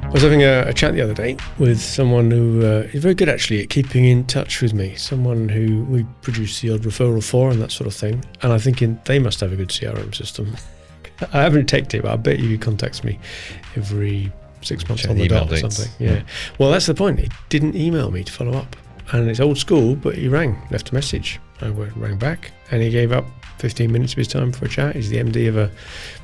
I was having a chat the other day with someone who is very good actually at keeping in touch with me, someone who we produce the odd referral for and that sort of thing. And I think they must have a good CRM system. I haven't checked it, but I bet you he contacts me every 6 months on the dot or something. Yeah. Well, that's the point. He didn't email me to follow up. And it's old school, but he left a message. I rang back and he gave up 15 minutes of his time for a chat. He's the MD of a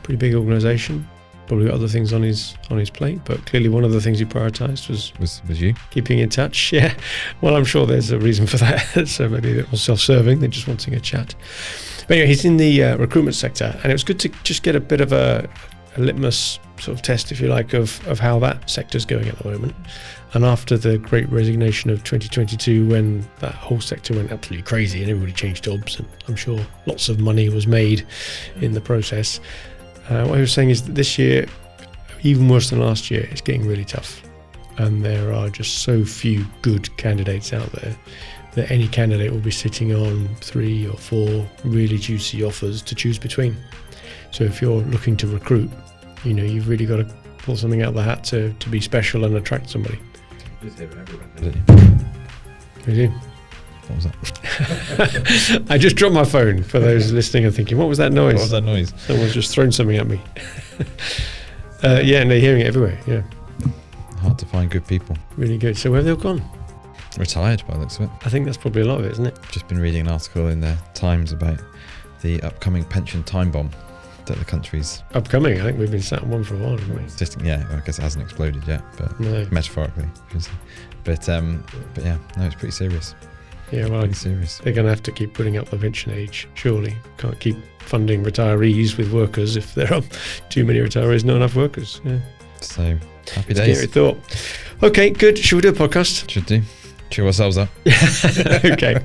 pretty big organisation. Probably got other things on his plate, but clearly one of the things he prioritised was you keeping in touch. Yeah, well, I'm sure there's a reason for that. So maybe a bit more self-serving than just wanting a chat. But anyway, he's in the recruitment sector, and it was good to just get a bit of a litmus sort of test, if you like, of how that sector's going at the moment. And after the great resignation of 2022, when that whole sector went absolutely crazy and everybody changed jobs, and I'm sure lots of money was made in the process. What he was saying is that this year, even worse than last year, it's getting really tough. And there are just so few good candidates out there that any candidate will be sitting on 3 or 4 really juicy offers to choose between. So if you're looking to recruit, you've really got to pull something out of the hat to be special and attract somebody. We do. What was that? I just dropped my phone for those listening and thinking, what was that noise? What was that noise? Someone's just thrown something at me. And they're hearing it everywhere. Yeah. Hard to find good people. Really good. So where have they all gone? Retired by the looks of it. I think that's probably a lot of it, isn't it? Just been reading an article in the Times about the upcoming pension time bomb that the country's upcoming. I think we've been sat on one for a while, haven't we? I guess it hasn't exploded yet, but no. Metaphorically. But yeah, no, it's pretty serious. Yeah, well, serious. They're going to have to keep putting up the pension age, surely. Can't keep funding retirees with workers if there are too many retirees, not enough workers. Yeah. So, happy days. Scary thought. Okay, good. Should we do a podcast? Should do. Cheer ourselves up. Okay.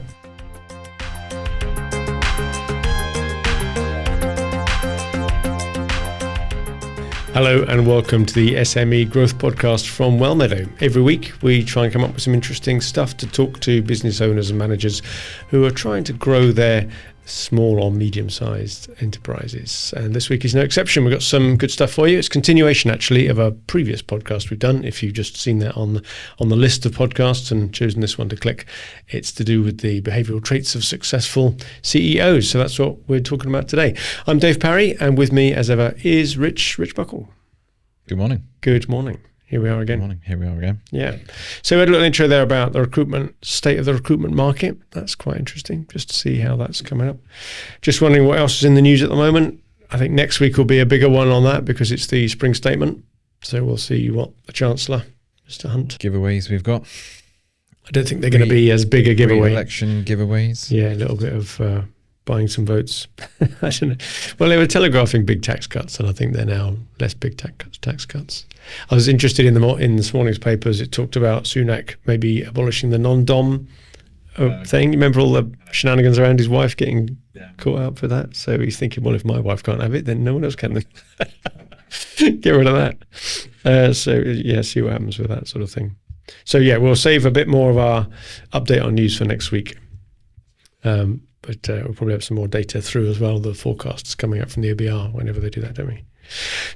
Hello and welcome to the SME Growth Podcast from Wellmeadow. Every week we try and come up with some interesting stuff to talk to business owners and managers who are trying to grow their small or medium-sized enterprises. And this week is no exception. We've got some good stuff for you. It's a continuation actually of a previous podcast we've done. If you've just seen that on the list of podcasts and chosen this one to click, it's to do with the behavioural traits of successful CEOs. So that's what we're talking about today. I'm Dave Parry, and with me as ever is Rich Buckle. Good morning. Good morning. Here we are again. Good morning. Here we are again. Yeah. So we had a little intro there about the state of the recruitment market. That's quite interesting, just to see how that's coming up. Just wondering what else is in the news at the moment. I think next week will be a bigger one on that because it's the spring statement. So we'll see what the Chancellor, Mr. Hunt. Giveaways we've got. I don't think they're going to be as big a giveaway. Election giveaways. Yeah, a little bit of buying some votes. I don't know. Well, they were telegraphing big tax cuts, and I think they're now less big tax cuts. I was interested in this morning's papers. It talked about Sunak maybe abolishing the non-dom thing. You remember all the shenanigans around his wife getting caught out for that? So he's thinking, well, if my wife can't have it, then no one else can. Get rid of that. See what happens with that sort of thing. So yeah, we'll save a bit more of our update on news for next week. But we'll probably have some more data through as well, the forecasts coming up from the OBR whenever they do that, don't we?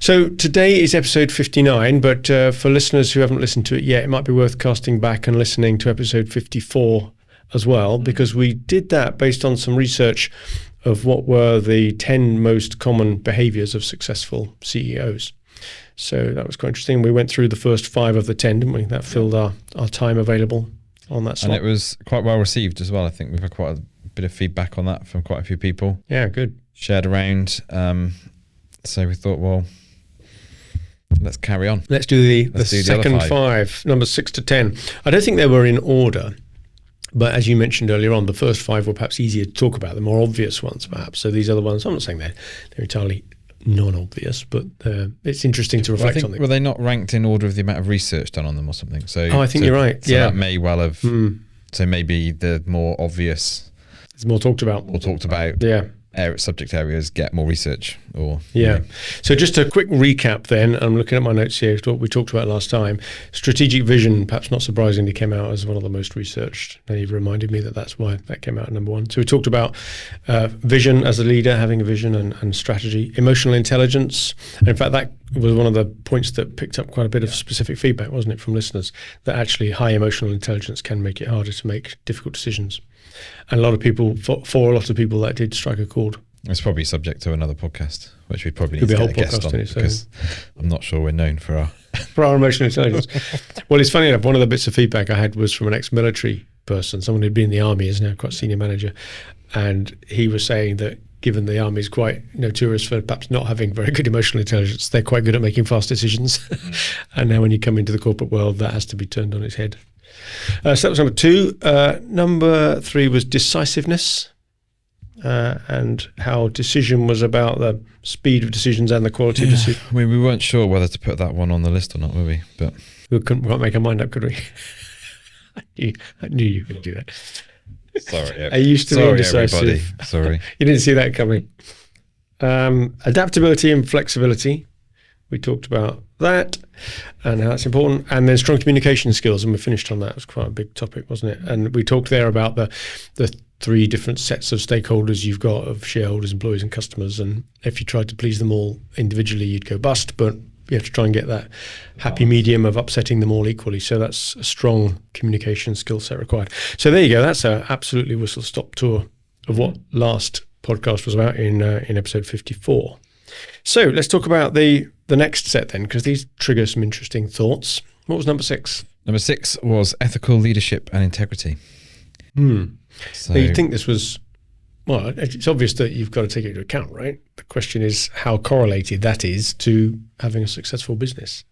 So today is episode 59, but for listeners who haven't listened to it yet, it might be worth casting back and listening to episode 54 as well, because we did that based on some research of what were the 10 most common behaviours of successful CEOs. So that was quite interesting. We went through the first 5 of the 10, didn't we? That filled our time available on that slot. And it was quite well received as well. I think we've had quite a bit of feedback on that from quite a few people. Yeah, good. Shared around. So we thought, well, let's carry on. Let's do the second 5, numbers 6 to 10. I don't think they were in order, but as you mentioned earlier on, the first 5 were perhaps easier to talk about, the more obvious ones perhaps. So these other ones, I'm not saying they're entirely non-obvious, but it's interesting to reflect on them. Were they not ranked in order of the amount of research done on them or something? So I think you're right. So yeah, that may well have. So maybe the more obvious. It's more talked about. Yeah. subject areas get more research. Or yeah. So just a quick recap then. I'm looking at my notes here, what we talked about last time. Strategic vision, perhaps not surprisingly, came out as one of the most researched. And you've reminded me that's why that came out at number one. So we talked about vision as a leader, having a vision and strategy. Emotional intelligence. And in fact, that was one of the points that picked up quite a bit of specific feedback, wasn't it, from listeners, that actually high emotional intelligence can make it harder to make difficult decisions. And a lot of people, for a lot of people, that did strike a chord. It's probably subject to another podcast, which we probably Could need be to a get whole a guest podcast on, in it, because I'm not sure we're known for our emotional intelligence. Well, it's funny enough, one of the bits of feedback I had was from an ex-military person, someone who'd been in the army, is now quite a senior manager, and he was saying that given the army is quite notorious for perhaps not having very good emotional intelligence, they're quite good at making fast decisions. And now when you come into the corporate world, that has to be turned on its head. So that was number two. Number three was decisiveness, and how decision was about the speed of decisions and the quality of decisions. I mean, we weren't sure whether to put that one on the list or not, were we? But we couldn't make our mind up, could we? I knew you could do that. Sorry. I used to be indecisive. Everybody. Sorry. You didn't see that coming. Adaptability and flexibility. We talked about that and how that's important. And then strong communication skills, and we finished on that. It was quite a big topic, wasn't it? And we talked there about the three different sets of stakeholders you've got, of shareholders, employees and customers. And if you tried to please them all individually, you'd go bust, but you have to try and get that happy medium of upsetting them all equally. So that's a strong communication skill set required. So there you go. That's an absolutely whistle-stop tour of what last podcast was about in episode 54. So let's talk about the next set then, because these trigger some interesting thoughts. What was number 6? Number 6 was ethical leadership and integrity. So now, you'd think this was, well, it's obvious that you've got to take it into account, right? The question is how correlated that is to having a successful business.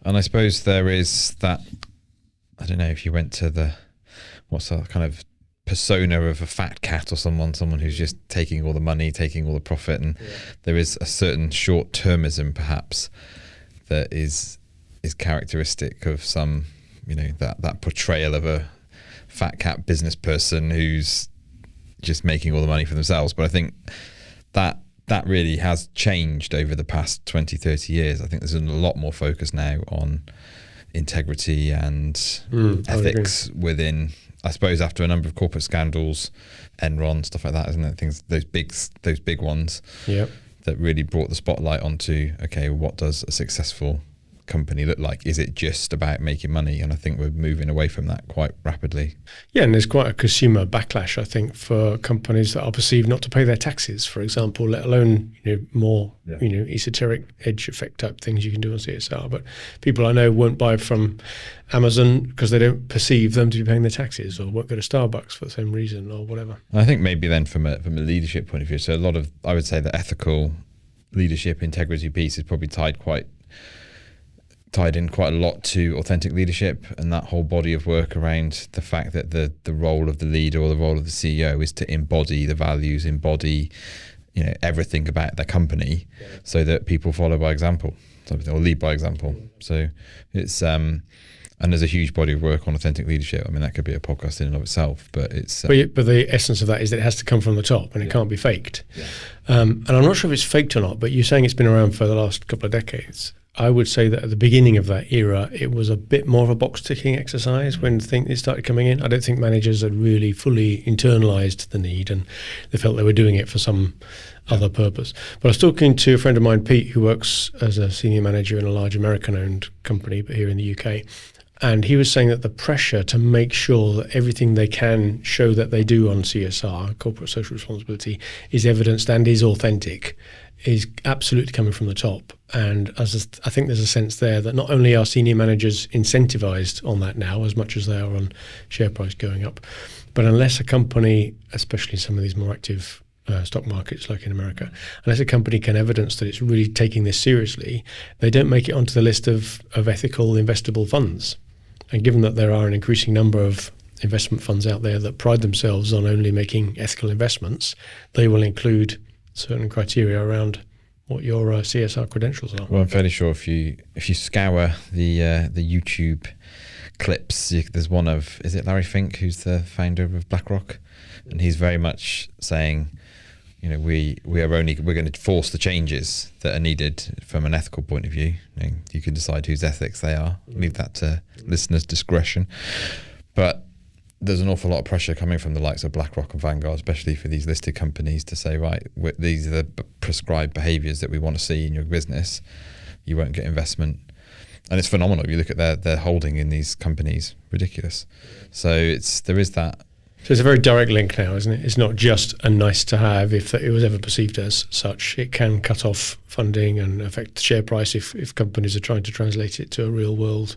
And I suppose there is that, I don't know, if you went to what's that kind of persona of a fat cat or someone who's just taking all the money, taking all the profit, and there is a certain short-termism perhaps that is characteristic of some, that portrayal of a fat cat business person who's just making all the money for themselves. But I think that really has changed over the past 20, 30 years. I think there's a lot more focus now on integrity and ethics within, I suppose, after a number of corporate scandals, Enron, stuff like that, isn't it? Things, those big ones that really brought the spotlight onto, okay, what does a successful company look like? Is it just about making money? And I think we're moving away from that quite rapidly. Yeah, and there's quite a consumer backlash, I think, for companies that are perceived not to pay their taxes, for example, let alone more esoteric edge effect type things you can do on CSR. But people I know won't buy from Amazon because they don't perceive them to be paying their taxes, or won't go to Starbucks for the same reason, or whatever. I think maybe then from a leadership point of view, so a lot of, I would say, the ethical leadership integrity piece is probably tied in quite a lot to authentic leadership, and that whole body of work around the fact that the role of the leader or the role of the CEO is to embody the values, embody everything about the company, so that people follow by example, or lead by example. So it's and there's a huge body of work on authentic leadership. I mean, that could be a podcast in and of itself, but it's but the essence of that is that it has to come from the top, and it can't be faked. And I'm not sure if it's faked or not, but you're saying it's been around for the last couple of decades. I would say that at the beginning of that era, it was a bit more of a box-ticking exercise when things started coming in. I don't think managers had really fully internalized the need, and they felt they were doing it for some other purpose. But I was talking to a friend of mine, Pete, who works as a senior manager in a large American-owned company, but here in the UK. And he was saying that the pressure to make sure that everything they can show that they do on CSR, corporate social responsibility, is evidenced and is authentic, is absolutely coming from the top. And I think there's a sense there that not only are senior managers incentivized on that now as much as they are on share price going up, but unless a company, especially some of these more active stock markets like in America, unless a company can evidence that it's really taking this seriously, they don't make it onto the list of ethical investable funds. And given that there are an increasing number of investment funds out there that pride themselves on only making ethical investments, they will include certain criteria around what your CSR credentials are. Well, I'm fairly sure if you scour the YouTube clips, there's one of, is it Larry Fink, who's the founder of BlackRock? And he's very much saying, we're going to force the changes that are needed from an ethical point of view. You can decide whose ethics they are. Leave that to listeners' discretion. But there's an awful lot of pressure coming from the likes of BlackRock and Vanguard, especially for these listed companies, to say, right, these are the prescribed behaviours that we want to see in your business. You won't get investment. And it's phenomenal. If you look at their holding in these companies, ridiculous. So there is that. So it's a very direct link now, isn't it? It's not just a nice to have if it was ever perceived as such. It can cut off funding and affect the share price if companies are trying to translate it to a real world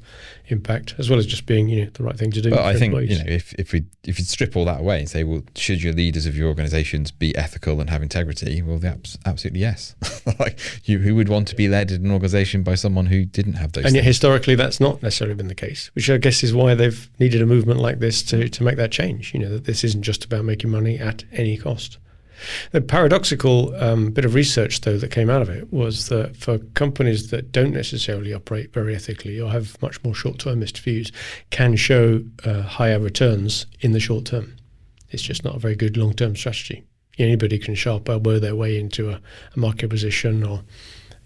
impact, as well as just being the right thing to do. But I think if you strip all that away and say, well, should your leaders of your organisations be ethical and have integrity? Well, absolutely yes. Like who would want to be led in an organisation by someone who didn't have those? And yet things? historically, that's not necessarily been the case, which I guess is why they've needed a movement like this to make that change. That this isn't just about making money at any cost. The paradoxical bit of research, though, that came out of it was that for companies that don't necessarily operate very ethically or have much more short-termist views, can show higher returns in the short term. It's just not a very good long-term strategy. Anybody can sharp elbow their way into a market position, or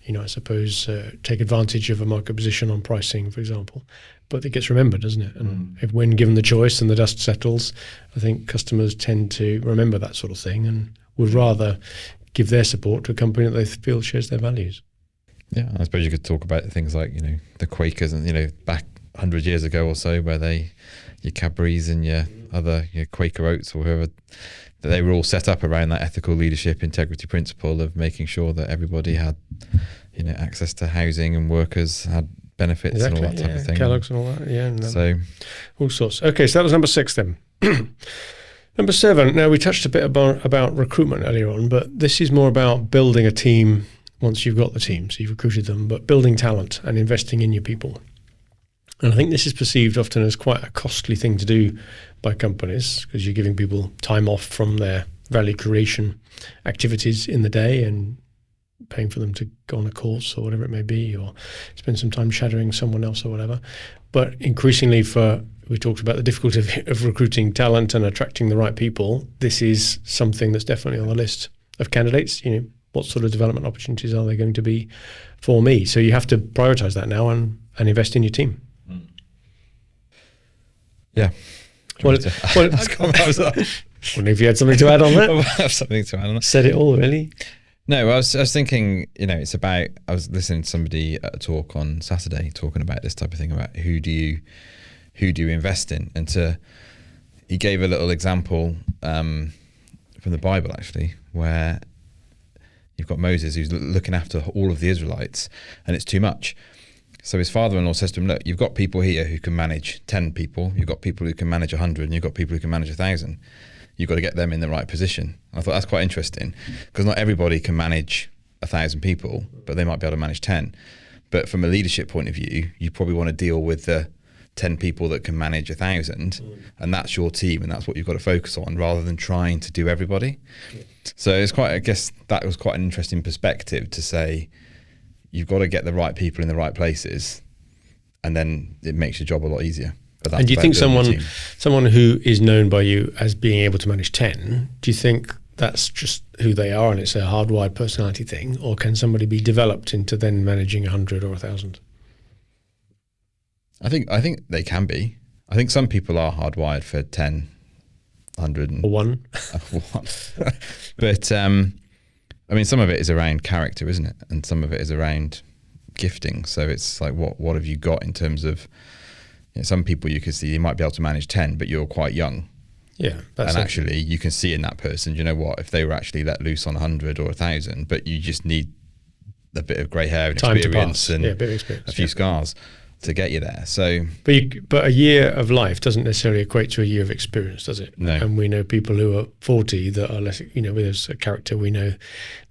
I suppose take advantage of a market position on pricing, for example. But it gets remembered, doesn't it? And when given the choice and the dust settles, I think customers tend to remember that sort of thing and would rather give their support to a company that they feel shares their values. Yeah, I suppose you could talk about things like, the Quakers and, back 100 years ago or so, where your Cadburys and your other Quaker Oats or whoever, that they were all set up around that ethical leadership integrity principle of making sure that everybody had, access to housing and workers had benefits and all that type of thing. Kellogg's and all that, and so all sorts. Okay, so that was number 6 then. Number 7. Now we touched a bit about recruitment earlier on, but this is more about building a team once you've got the team, so you've recruited them, but building talent and investing in your people. And I think this is perceived often as quite a costly thing to do by companies, because you're giving people time off from their value creation activities in the day and paying for them to go on a course or whatever it may be, or spend some time shadowing someone else or whatever. But increasingly we talked about the difficulty of recruiting talent and attracting the right people. This is something that's definitely on the list of candidates. What sort of development opportunities are there going to be for me? So you have to prioritize that now and invest in your team. Yeah. Well, if you had something to add on that. I have something to add on that. Said it all, really. No, I was thinking, it's about, I was listening to somebody at a talk on Saturday talking about this type of thing, about who do you invest in? And he gave a little example from the Bible, actually, where you've got Moses who's looking after all of the Israelites, and it's too much. So his father-in-law says to him, look, you've got people here who can manage 10 people, you've got people who can manage 100, and you've got people who can manage 1,000. You've got to get them in the right position. I thought that's quite interesting, because not everybody can manage 1,000 people, but they might be able to manage 10. But from a leadership point of view, you probably want to deal with the 10 people that can manage 1,000, and that's your team, and that's what you've got to focus on, rather than trying to do everybody. So it's I guess that was quite an interesting perspective to say, you've got to get the right people in the right places, and then it makes your job a lot easier. And do you think someone who is known by you as being able to manage 10, do you think that's just who they are and it's a hardwired personality thing, or can somebody be developed into then managing 100 or 1,000? I think they can be. I think some people are hardwired for 10, 100 or 1. But some of it is around character, isn't it? And some of it is around gifting. So it's like, what have you got in terms of, some people you can see you might be able to manage 10, but you're quite young. Yeah. And actually you can see in that person, if they were actually let loose on 100 or 1,000, but you just need a bit of grey hair and experience and a few scars to get you there. So, but a year of life doesn't necessarily equate to a year of experience, does it? No. And we know people who are 40 that are less. There's a character we know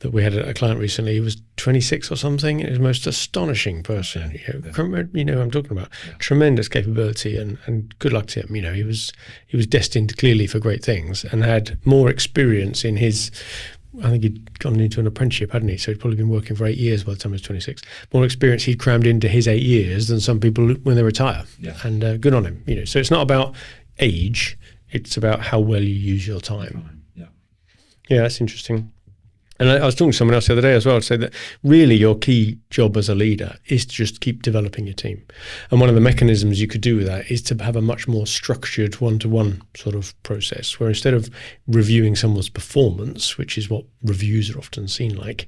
that we had a client recently who was 26 or something. It was the most astonishing person. I'm talking about tremendous capability and good luck to him. He was destined clearly for great things and had more experience in his. I think he'd gone into an apprenticeship, hadn't he? So he'd probably been working for 8 years by the time he was 26. More experience he'd crammed into his 8 years than some people when they retire. Yeah. And good on him. So it's not about age; it's about how well you use your time. Yeah. Yeah, that's interesting. And I was talking to someone else the other day as well to say that really your key job as a leader is to just keep developing your team. And one of the mechanisms you could do with that is to have a much more structured one-to-one sort of process, where instead of reviewing someone's performance, which is what reviews are often seen like,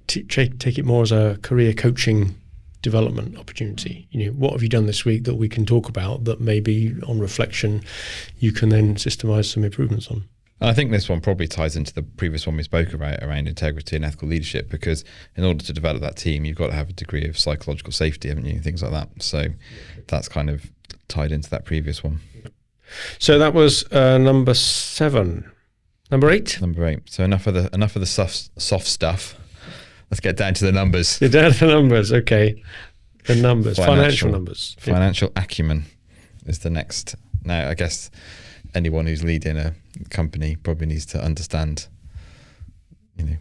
take it more as a career coaching development opportunity. What have you done this week that we can talk about that maybe on reflection you can then systemize some improvements on? I think this one probably ties into the previous one we spoke about around integrity and ethical leadership, because in order to develop that team, you've got to have a degree of psychological safety, haven't you? Things like that. So that's kind of tied into that previous one. So that was number 7. Number 8? Number 8. So enough of the soft stuff. Let's get down to the numbers. Get down to the numbers, okay. The numbers, financial numbers. Financial acumen is the next. Now, I guess anyone who's leading a company probably needs to understand,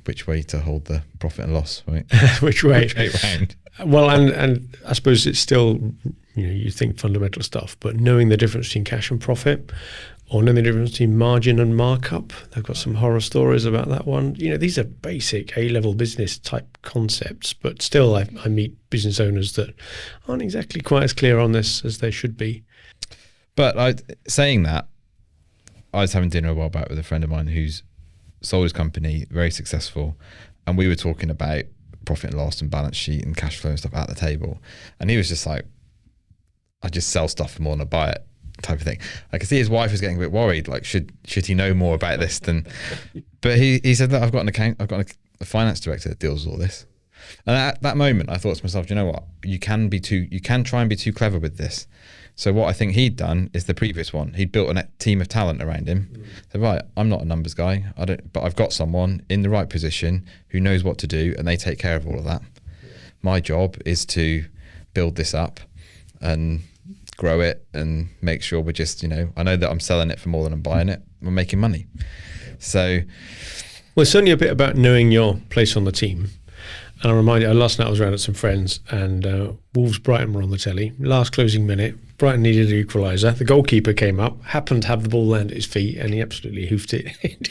which way to hold the profit and loss, right? Which way round. Well, and I suppose it's still, you think fundamental stuff, but knowing the difference between cash and profit, or knowing the difference between margin and markup. They've got some horror stories about that one. These are basic A-level business type concepts, but still I meet business owners that aren't exactly quite as clear on this as they should be. But saying that, I was having dinner a while back with a friend of mine who's sold his company, very successful, and we were talking about profit and loss and balance sheet and cash flow and stuff at the table, and he was just like, I just sell stuff for more than I buy it type of thing. I could see his wife was getting a bit worried, like should he know more about this than, but he said that I've got a finance director that deals with all this. And at that moment I thought to myself, you know what, you can try and be too clever with this. So what I think he'd done is the previous one. He'd built a team of talent around him. So right, I'm not a numbers guy. But I've got someone in the right position who knows what to do, and they take care of all of that. My job is to build this up and grow it and make sure we're just, I know that I'm selling it for more than I'm buying it. I'm making money. So, well, it's certainly a bit about knowing your place on the team. And I remind you, last night I was around at some friends, and Wolves Brighton were on the telly. Last closing minute, Brighton needed an equaliser. The goalkeeper came up, happened to have the ball land at his feet, and he absolutely hoofed it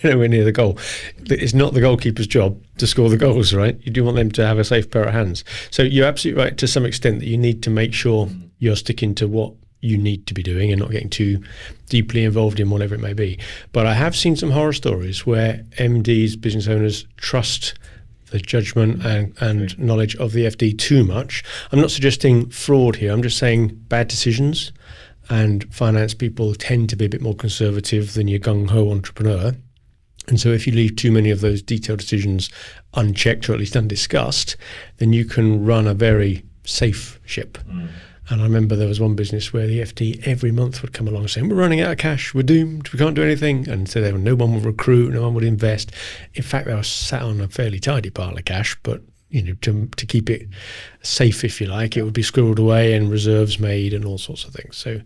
nowhere near the goal. It's not the goalkeeper's job to score the goals, right? You do want them to have a safe pair of hands. So you're absolutely right to some extent that you need to make sure you're sticking to what you need to be doing and not getting too deeply involved in whatever it may be. But I have seen some horror stories where MDs, business owners, trust the judgment and knowledge of the FD too much. I'm not suggesting fraud here. I'm just saying bad decisions, and finance people tend to be a bit more conservative than your gung-ho entrepreneur. And so if you leave too many of those detailed decisions unchecked or at least undiscussed, then you can run a very safe ship. And I remember there was one business where the FD every month would come along saying, we're running out of cash, we're doomed, we can't do anything. And so no one would recruit, no one would invest. In fact, they were sat on a fairly tidy pile of cash, but to keep it safe, if you like, it would be squirreled away and reserves made and all sorts of things. So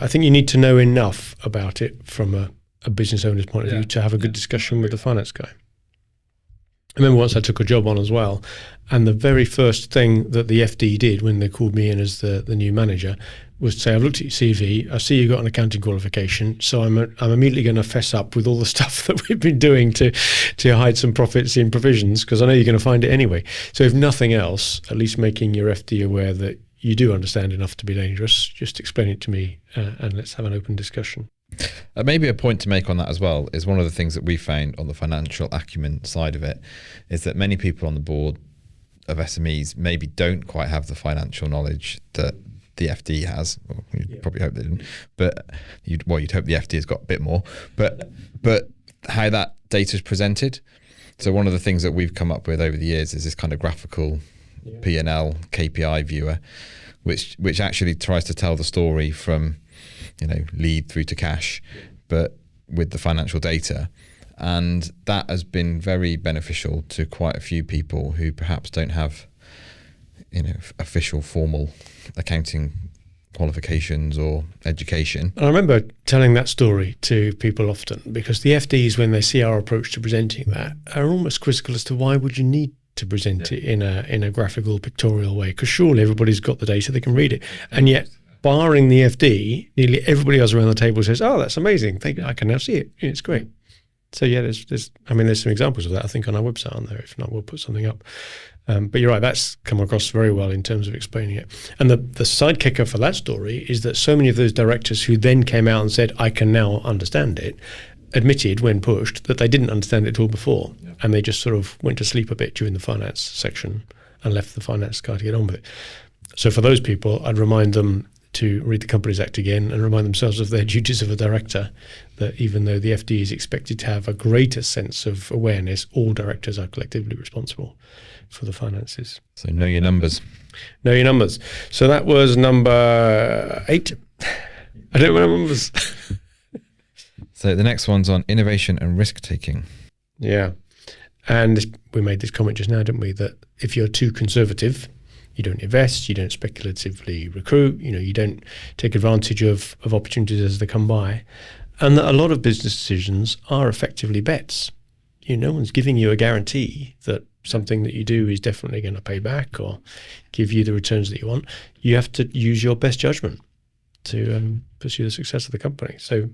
I think you need to know enough about it from a business owner's point of view to have a good discussion with the finance guy. I remember once I took a job on as well, and the very first thing that the FD did when they called me in as the new manager was to say, I've looked at your CV, I see you've got an accounting qualification, so I'm immediately going to fess up with all the stuff that we've been doing to hide some profits in provisions, because I know you're going to find it anyway. So if nothing else, at least making your FD aware that you do understand enough to be dangerous, just explain it to me and let's have an open discussion. Maybe a point to make on that as well is one of the things that we found on the financial acumen side of it is that many people on the board of SMEs maybe don't quite have the financial knowledge that the FD has. Well, you'd probably hope they didn't, but you'd hope the FD has got a bit more. But how that data is presented. So one of the things that we've come up with over the years is this kind of graphical P&L KPI viewer, which actually tries to tell the story from lead through to cash, but with the financial data. And that has been very beneficial to quite a few people who perhaps don't have, official formal accounting qualifications or education. I remember telling that story to people often, because the FDs, when they see our approach to presenting that, are almost quizzical as to why would you need to present it in a graphical, pictorial way? Because surely everybody's got the data, they can read it. And yet, barring the FD, nearly everybody else around the table says, oh, that's amazing. I can now see it. It's great. So yeah, there's some examples of that, I think, on our website on there. If not, we'll put something up. But you're right, that's come across very well in terms of explaining it. And the side kicker for that story is that so many of those directors who then came out and said, I can now understand it, admitted when pushed that they didn't understand it at all before. Yeah. And they just sort of went to sleep a bit during the finance section and left the finance guy to get on with it. So for those people, I'd remind them to read the Companies Act again and remind themselves of their duties of a director, that even though the FD is expected to have a greater sense of awareness, all directors are collectively responsible for the finances. So know your numbers. Know your numbers. So that was number 8. I don't know numbers. So the next one's on innovation and risk taking. Yeah. And we made this comment just now, didn't we, that if you're too conservative, you don't invest, you don't speculatively recruit, you don't take advantage of opportunities as they come by. And that a lot of business decisions are effectively bets. No one's giving you a guarantee that something that you do is definitely going to pay back or give you the returns that you want. You have to use your best judgment to pursue the success of the company. So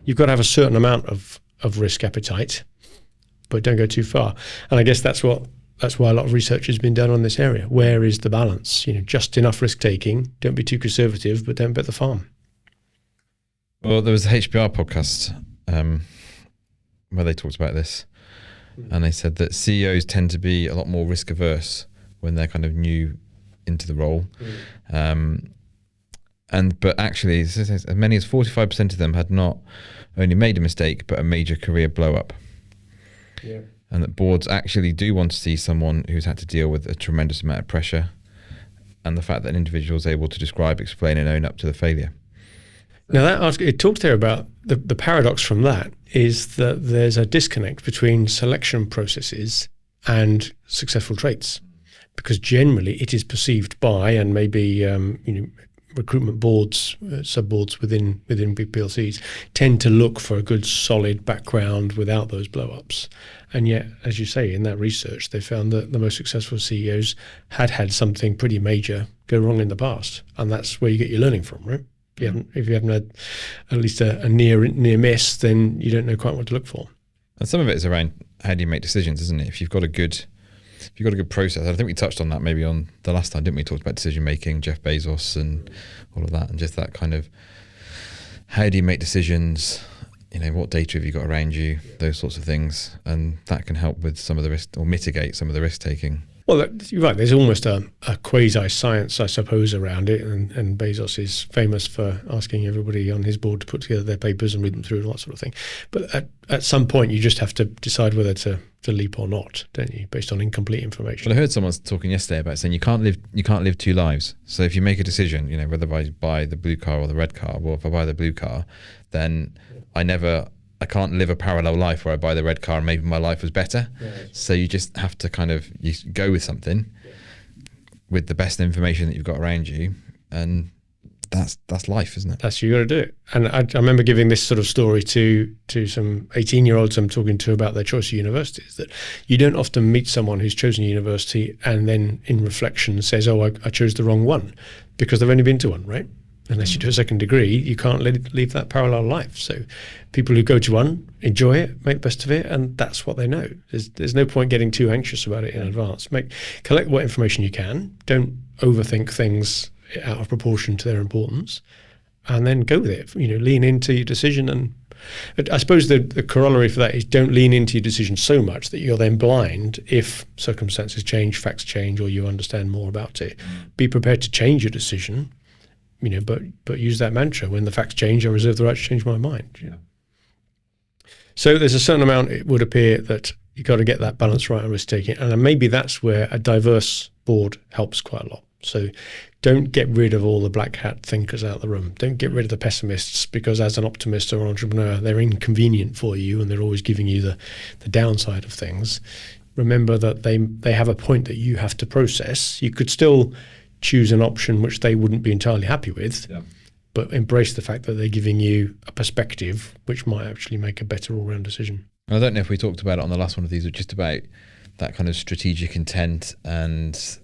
you've got to have a certain amount of risk appetite, but don't go too far. And I guess that's why a lot of research has been done on this area. Where is the balance? Just enough risk taking. Don't be too conservative, but don't bet the farm. Well, there was a HBR podcast where they talked about this, and they said that CEOs tend to be a lot more risk averse when they're kind of new into the role. But actually, as many as 45% of them had not only made a mistake, but a major career blow up. Yeah. And that boards actually do want to see someone who's had to deal with a tremendous amount of pressure, and the fact that an individual is able to describe, explain, and own up to the failure. Now, it talks there about the paradox from that is that there's a disconnect between selection processes and successful traits, because generally it is perceived by, and maybe recruitment boards, sub-boards within big PLCs tend to look for a good solid background without those blow-ups. And yet, as you say, in that research, they found that the most successful CEOs had something pretty major go wrong in the past. And that's where you get your learning from, right? If you haven't had at least a near miss, then you don't know quite what to look for. And some of it is around how do you make decisions, isn't it? If you've got a good process, I think we touched on that maybe on the last time, didn't we? Talked about decision making, Jeff Bezos and all of that, and just that kind of how do you make decisions? What data have you got around you? Those sorts of things, and that can help with some of the risk or mitigate some of the risk taking. Well, you're right. There's almost a quasi-science, I suppose, around it. And Bezos is famous for asking everybody on his board to put together their papers and read them through and all that sort of thing. But at some point, you just have to decide whether to leap or not, don't you, based on incomplete information. Well, I heard someone talking yesterday about saying you can't live two lives. So if you make a decision, whether I buy the blue car or the red car, well, if I buy the blue car, then I can't live a parallel life where I buy the red car and maybe my life was better. Right. So you just have to you go with something with the best information that you've got around you, and that's life, isn't it? That's you got to do it. And I remember giving this sort of story to some 18-year-olds I'm talking to about their choice of universities, that you don't often meet someone who's chosen a university and then in reflection says, I chose the wrong one, because they've only been to one, right? Unless you do a second degree, you can't leave that parallel life. So people who go to one, enjoy it, make the best of it, and that's what they know. There's no point getting too anxious about it in advance. Collect what information you can. Don't overthink things out of proportion to their importance, and then go with it. Lean into your decision. And I suppose the corollary for that is don't lean into your decision so much that you're then blind if circumstances change, facts change, or you understand more about it. Be prepared to change your decision. But use that mantra: when the facts change, I reserve the right to change my mind. Yeah. So there's a certain amount, it would appear, that you've got to get that balance right on risk taking, and maybe that's where a diverse board helps quite a lot. So don't get rid of all the black hat thinkers out of the room. Don't get rid of the pessimists, because as an optimist or an entrepreneur, they're inconvenient for you and they're always giving you the downside of things. Remember that they have a point that you have to process. You could still choose an option which they wouldn't be entirely happy with, but embrace the fact that they're giving you a perspective which might actually make a better all-round decision. I don't know if we talked about it on the last one of these, but just about that kind of strategic intent and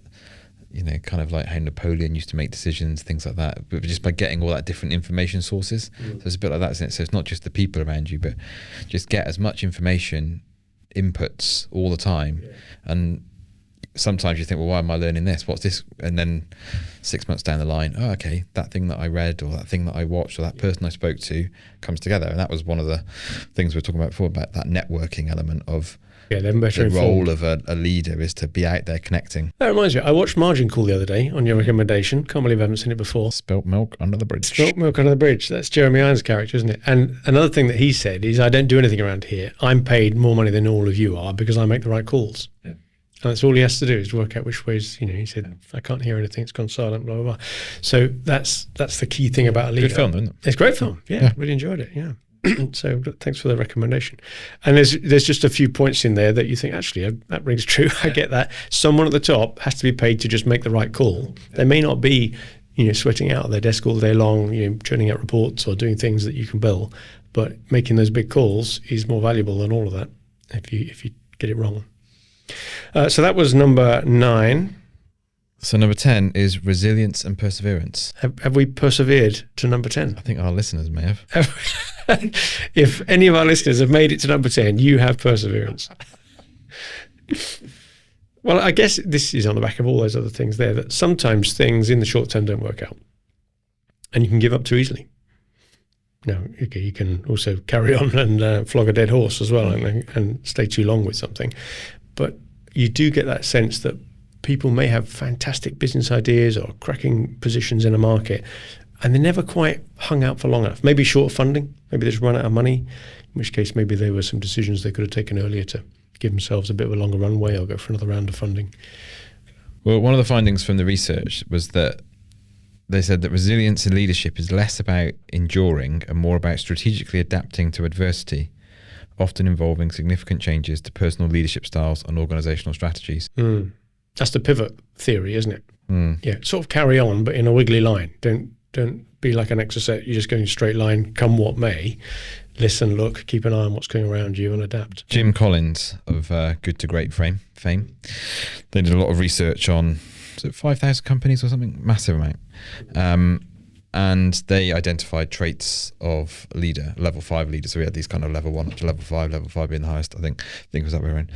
kind of like how Napoleon used to make decisions, things like that, but just by getting all that different information sources. So it's a bit like that, isn't it? So it's not just the people around you, but just get as much information, inputs all the time. And sometimes you think, well, why am I learning this? What's this? And then 6 months down the line, oh, okay, that thing that I read or that thing that I watched or that person I spoke to comes together. And that was one of the things we were talking about before, about that networking element of the role of a leader is to be out there connecting. That reminds me, I watched Margin Call the other day on your recommendation. Can't believe I haven't seen it before. Spilt milk under the bridge. Spilt milk under the bridge. That's Jeremy Irons' character, isn't it? And another thing that he said is, I don't do anything around here. I'm paid more money than all of you are because I make the right calls. Yeah. And that's all he has to do, is work out which ways, he said, I can't hear anything, it's gone silent, blah, blah, blah. So that's the key thing about a leader. Good film, isn't it? It's a great film. Yeah. Really enjoyed it. Yeah. So thanks for the recommendation. And there's just a few points in there that you think, actually, that rings true. I get that. Someone at the top has to be paid to just make the right call. They may not be, sweating out at their desk all day long, churning out reports or doing things that you can bill, but making those big calls is more valuable than all of that if you get it wrong. So that was number 9. So number 10 is resilience and perseverance. Have we persevered to number 10? I think our listeners may have. If any of our listeners have made it to number 10, you have perseverance. Well, I guess this is on the back of all those other things there, that sometimes things in the short term don't work out and you can give up too easily. No, okay, you can also carry on and flog a dead horse as well and stay too long with something. But you do get that sense that people may have fantastic business ideas or cracking positions in a market, and they never quite hung out for long enough. Maybe short of funding, maybe they just run out of money, in which case maybe there were some decisions they could have taken earlier to give themselves a bit of a longer runway or go for another round of funding. Well, one of the findings from the research was that they said that resilience in leadership is less about enduring and more about strategically adapting to adversity, often involving significant changes to personal leadership styles and organizational strategies. That's the pivot theory, isn't it? Yeah, sort of carry on, but in a wiggly line. Don't be like an exocet. You're just going straight line, come what may. Listen, look, keep an eye on what's going around you and adapt. Jim Collins of Good to Great fame. They did a lot of research on 5,000 companies or something, massive amount. And they identified traits of leader, level 5 leaders. So we had these kind of level 1 up to level 5 being the highest, I think it was that way around.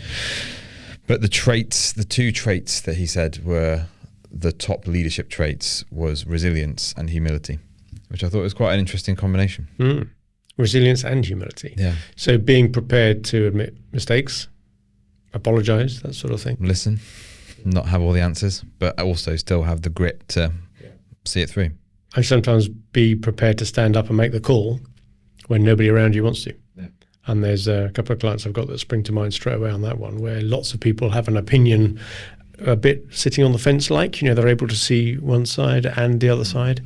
But the 2 traits that he said were the top leadership traits was resilience and humility, which I thought was quite an interesting combination. Resilience and humility. Yeah. So being prepared to admit mistakes, apologize, that sort of thing. Listen, not have all the answers, but also still have the grit to see it through. And sometimes be prepared to stand up and make the call when nobody around you wants to. Yeah. And there's a couple of clients I've got that spring to mind straight away on that one, where lots of people have an opinion a bit sitting on the fence, like, they're able to see one side and the other side.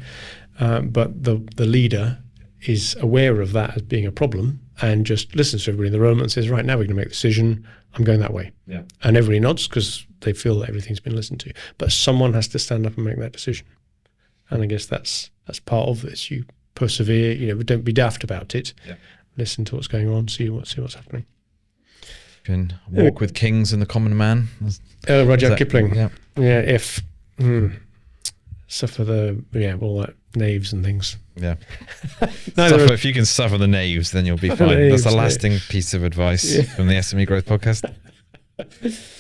But the leader is aware of that as being a problem and just listens to everybody in the room and says, right, now we're going to make a decision. I'm going that way. Yeah. And everybody nods because they feel that everything's been listened to. But someone has to stand up and make that decision. And I guess that's part of this. You persevere, don't be daft about it. Yeah. Listen to what's going on, see what's happening. You can walk with kings and the common man. Rudyard Kipling. Yeah. Suffer all that knaves and things. Yeah. If you can suffer the knaves, then you'll be fine. That's a lasting piece of advice from the SME Growth Podcast.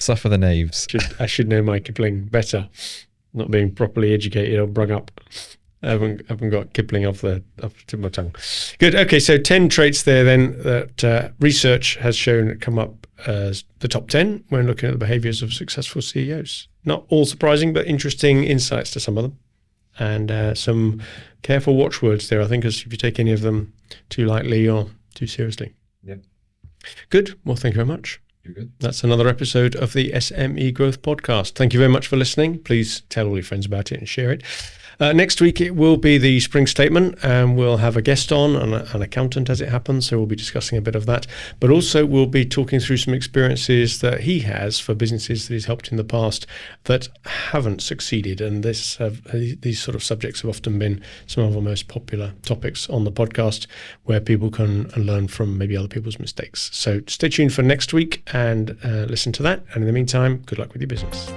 Suffer the knaves. I should know my Kipling better. Not being properly educated or brung up. I haven't got Kipling off the tip of my tongue. Good. Okay, so 10 traits there then that research has shown come up as the top 10 when looking at the behaviours of successful CEOs. Not all surprising, but interesting insights to some of them. And some careful watchwords there, I think, as if you take any of them too lightly or too seriously. Yeah. Good. Well, thank you very much. You're good. That's another episode of the SME Growth Podcast. Thank you very much for listening. Please tell all your friends about it and share it. Next week, it will be the spring statement, and we'll have a guest on, an accountant as it happens, so we'll be discussing a bit of that. But also, we'll be talking through some experiences that he has for businesses that he's helped in the past that haven't succeeded. And these sort of subjects have often been some of our most popular topics on the podcast, where people can learn from maybe other people's mistakes. So stay tuned for next week and listen to that. And in the meantime, good luck with your business.